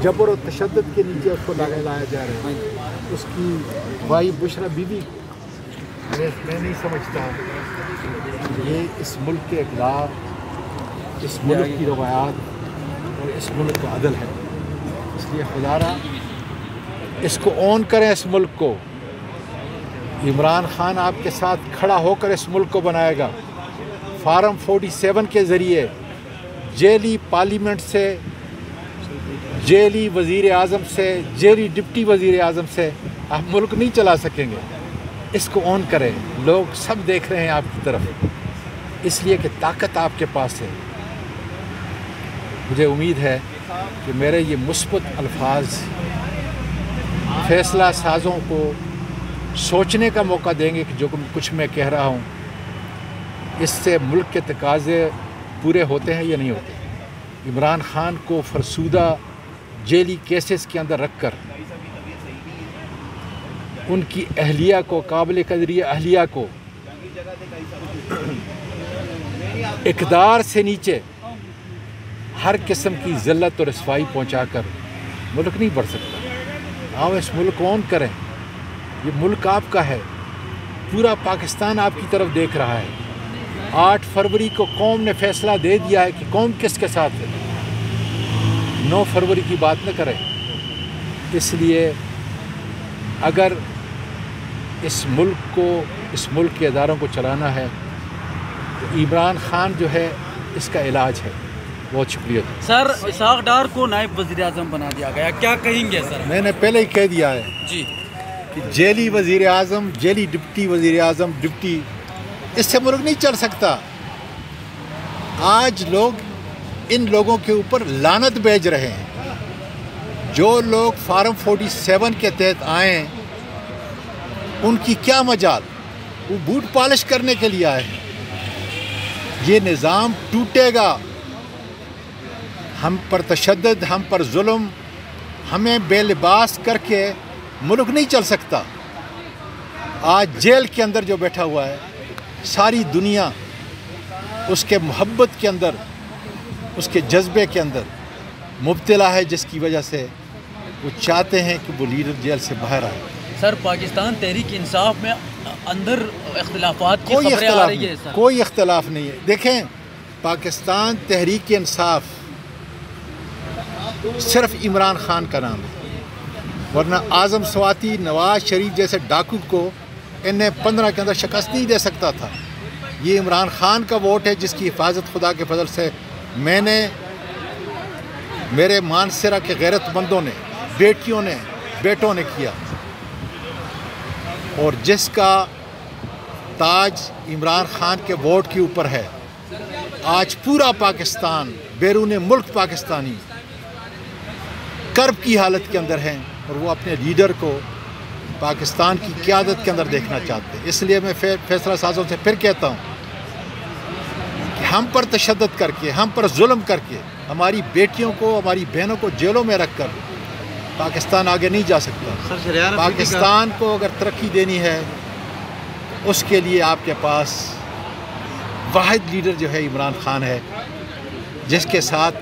जबर और तशद्दुद के नीचे उसको लाया जा रहा है। उसकी भाई बुशरा बीवी, मैं नहीं समझता ये इस मुल्क के इक़दार, इस मुल्क की रवायात और इस मुल्क का अदल है। इसलिए खुदारा इसको ऑन करें, इस मुल्क को। इमरान खान आपके साथ खड़ा होकर इस मुल्क को बनाएगा। फार्म 47 के ज़रिए जेली पार्लियामेंट से, जेली वज़ीर आज़म से, जेली डिप्टी वज़ीर आज़म से आप मुल्क नहीं चला सकेंगे। इसको ऑन करें, लोग सब देख रहे हैं आपकी तरफ, इसलिए कि ताकत आपके पास है। मुझे उम्मीद है कि मेरे ये मुस्बत अल्फाज फ़ैसला साज़ों को सोचने का मौका देंगे कि जो कुछ मैं कह रहा हूँ इससे मुल्क के तकाज़े पूरे होते हैं या नहीं होते। इमरान खान को फरसूदा जेली केसेस के अंदर रख कर उनकी अहलिया को, काबिल कदर अहलिया को इक़दार से नीचे हर किस्म की ज़िल्लत और रसवाई पहुँचा कर मुल्क नहीं बढ़ सकता। आओ इस मुल्क को ऑन करें। ये मुल्क आपका है, पूरा पाकिस्तान आपकी तरफ देख रहा है। 8 फरवरी को कौम ने फ़ैसला दे दिया है कि कौम किसके साथ है। 9 फरवरी की बात न करें। इसलिए अगर इस मुल्क को, इस मुल्क के इदारों को चलाना है तो इमरान खान जो है इसका इलाज है। बहुत शुक्रिया सर। इसाक डार को नायब वज़ीर आज़म बना दिया गया, क्या कहेंगे सर? मैंने पहले ही कह दिया है जी कि जेली वज़ीर आज़म, जेली डिप्टी वज़ीर आज़म, डिप्टी, इससे मुल्क नहीं चल सकता। आज लोग इन लोगों के ऊपर लानत भेज रहे हैं। जो लोग फार्म 47 के तहत आए उनकी क्या मजाल, वो बूट पॉलिश करने के लिए आए हैं। ये निज़ाम टूटेगा। हम पर तशद्दुद, हम पर जुल्म, हमें बेलिबास करके मुल्क नहीं चल सकता। आज जेल के अंदर जो बैठा हुआ है, सारी दुनिया उसके मोहब्बत के अंदर, उसके जज्बे के अंदर मुब्तला है, जिसकी वजह से वो चाहते हैं कि वो लीडर जेल से बाहर आए। सर, पाकिस्तान तहरीक इंसाफ में अंदर इख्तिलाफात की खबरें आ रही है सर। कोई इख्तिलाफ नहीं है। देखें, पाकिस्तान तहरीक इंसाफ सिर्फ इमरान खान का नाम है, वरना आज़म स्वाति, नवाज शरीफ जैसे डाकू को इन्हें 15 के अंदर शिकस्त नहीं दे सकता था। ये इमरान खान का वोट है जिसकी हिफाजत खुदा के फजल से मैंने, मेरे मानसरा के गैरतमंदों ने, बेटियों ने, बेटों ने किया, और जिसका ताज इमरान खान के वोट के ऊपर है। आज पूरा पाकिस्तान, बैरून मुल्क पाकिस्तानी कर्ब की हालत के अंदर हैं और वो अपने लीडर को पाकिस्तान की क़यादत के अंदर देखना चाहते हैं। इसलिए मैं फैसला साज़ों से फिर कहता हूँ कि हम पर तशद्दुद करके, हम पर जुल्म करके, हमारी बेटियों को, हमारी बहनों को जेलों में रख कर पाकिस्तान आगे नहीं जा सकता। पाकिस्तान को अगर तरक्की देनी है, उसके लिए आपके पास वाहिद लीडर जो है इमरान खान है, जिसके साथ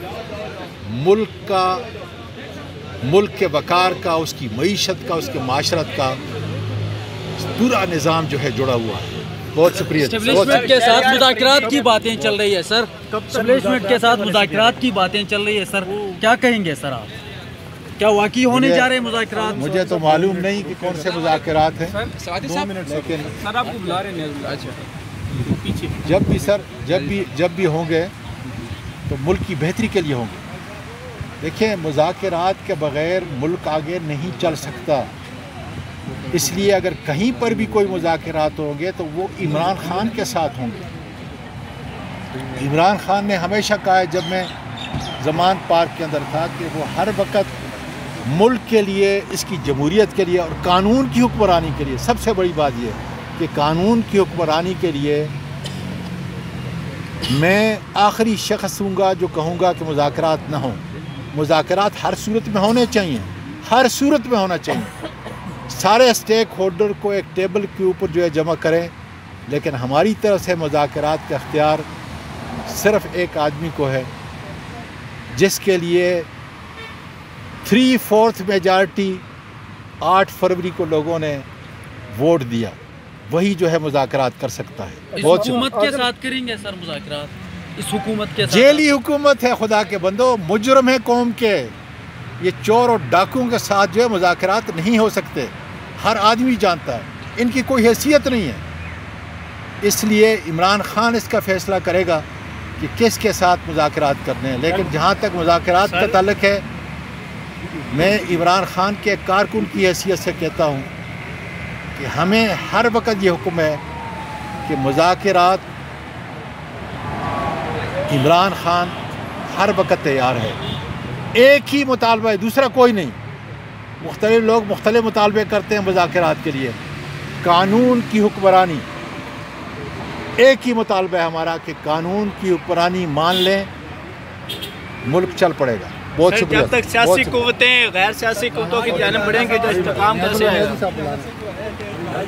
मुल्क का, मुल्क के वक़ार का, उसकी मईशत का, उसके माशरत का पूरा निज़ाम जो है जुड़ा हुआ है। बहुत शुक्रिया। एस्टेब्लिशमेंट के साथ मुज़ाकरात की बातें चल रही है सर। एस्टेब्लिशमेंट के साथ मुज़ाकरात की बातें चल रही है सर, क्या कहेंगे सर आप? क्या वाकई होने जा रहे हैं मुज़ाकरात? मुझे तो मालूम नहीं कि कौन से मुज़ाकरात हैं, लेकिन सर आपको बुला रहे हैं। जब भी होंगे तो मुल्क की बेहतरी के लिए होंगे। देखिए, मुज़ाकरात के बग़ैर मुल्क आगे नहीं चल सकता। इसलिए अगर कहीं पर भी कोई मुज़ाकरात होंगे तो वो इमरान खान के साथ होंगे। इमरान खान ने हमेशा कहा है, जब मैं ज़मान पार्क के अंदर था, कि वो हर वक्त मुल्क के लिए, इसकी जमहूरियत के लिए और कानून की हुक्मरानी के लिए, सबसे बड़ी बात यह है कि कानून की हुक्मरानी के लिए मैं आखिरी शख्स हूँगा जो कहूँगा कि मुज़ाकरात ना हों। मुज़ाकरात हर सूरत में होने चाहिए, हर सूरत में होना चाहिए। सारे स्टेक होल्डर को एक टेबल के ऊपर जो है जमा करें, लेकिन हमारी तरफ से मुज़ाकरात का इख्तियार सिर्फ़ एक आदमी को है, जिसके लिए 3/4 میجارٹی 8 فروری کو لوگوں نے ووٹ دیا، وہی جو ہے مذاکرات کر سکتا ہے۔ اس بہت حکومت کے ساتھ کریں گے سر مذاکرات؟ اس حکومت کے ساتھ؟ جیلی حکومت ہے، خدا کے بندو، مجرم ہے قوم کے، یہ چور اور ڈاکوں کے ساتھ جو ہے مذاکرات نہیں ہو سکتے، ہر آدمی جانتا ہے، ان کی کوئی حیثیت نہیں ہے۔ اس لیے عمران خان اس کا فیصلہ کرے گا کہ کس کے ساتھ مذاکرات کرنے ہیں، لیکن جہاں تک مذاکرات کا تعلق ہے، میں عمران خان کے کارکن کی حیثیت سے کہتا ہوں کہ ہمیں ہر وقت یہ حکم ہے کہ مذاکرات عمران خان ہر وقت تیار ہے، ایک ہی مطالبہ ہے، دوسرا کوئی نہیں۔ مختلف لوگ مختلف مطالبے کرتے ہیں مذاکرات کے لیے، قانون کی حکمرانی، ایک ہی مطالبہ ہے ہمارا کہ قانون کی حکمرانی مان لیں، ملک چل پڑے گا۔ بہت شکریہ۔ جب تک سیاسی قوتیں غیر سیاسی قوتوں کی جانب بڑھیں گے تو استحکام کیسے آئے گا؟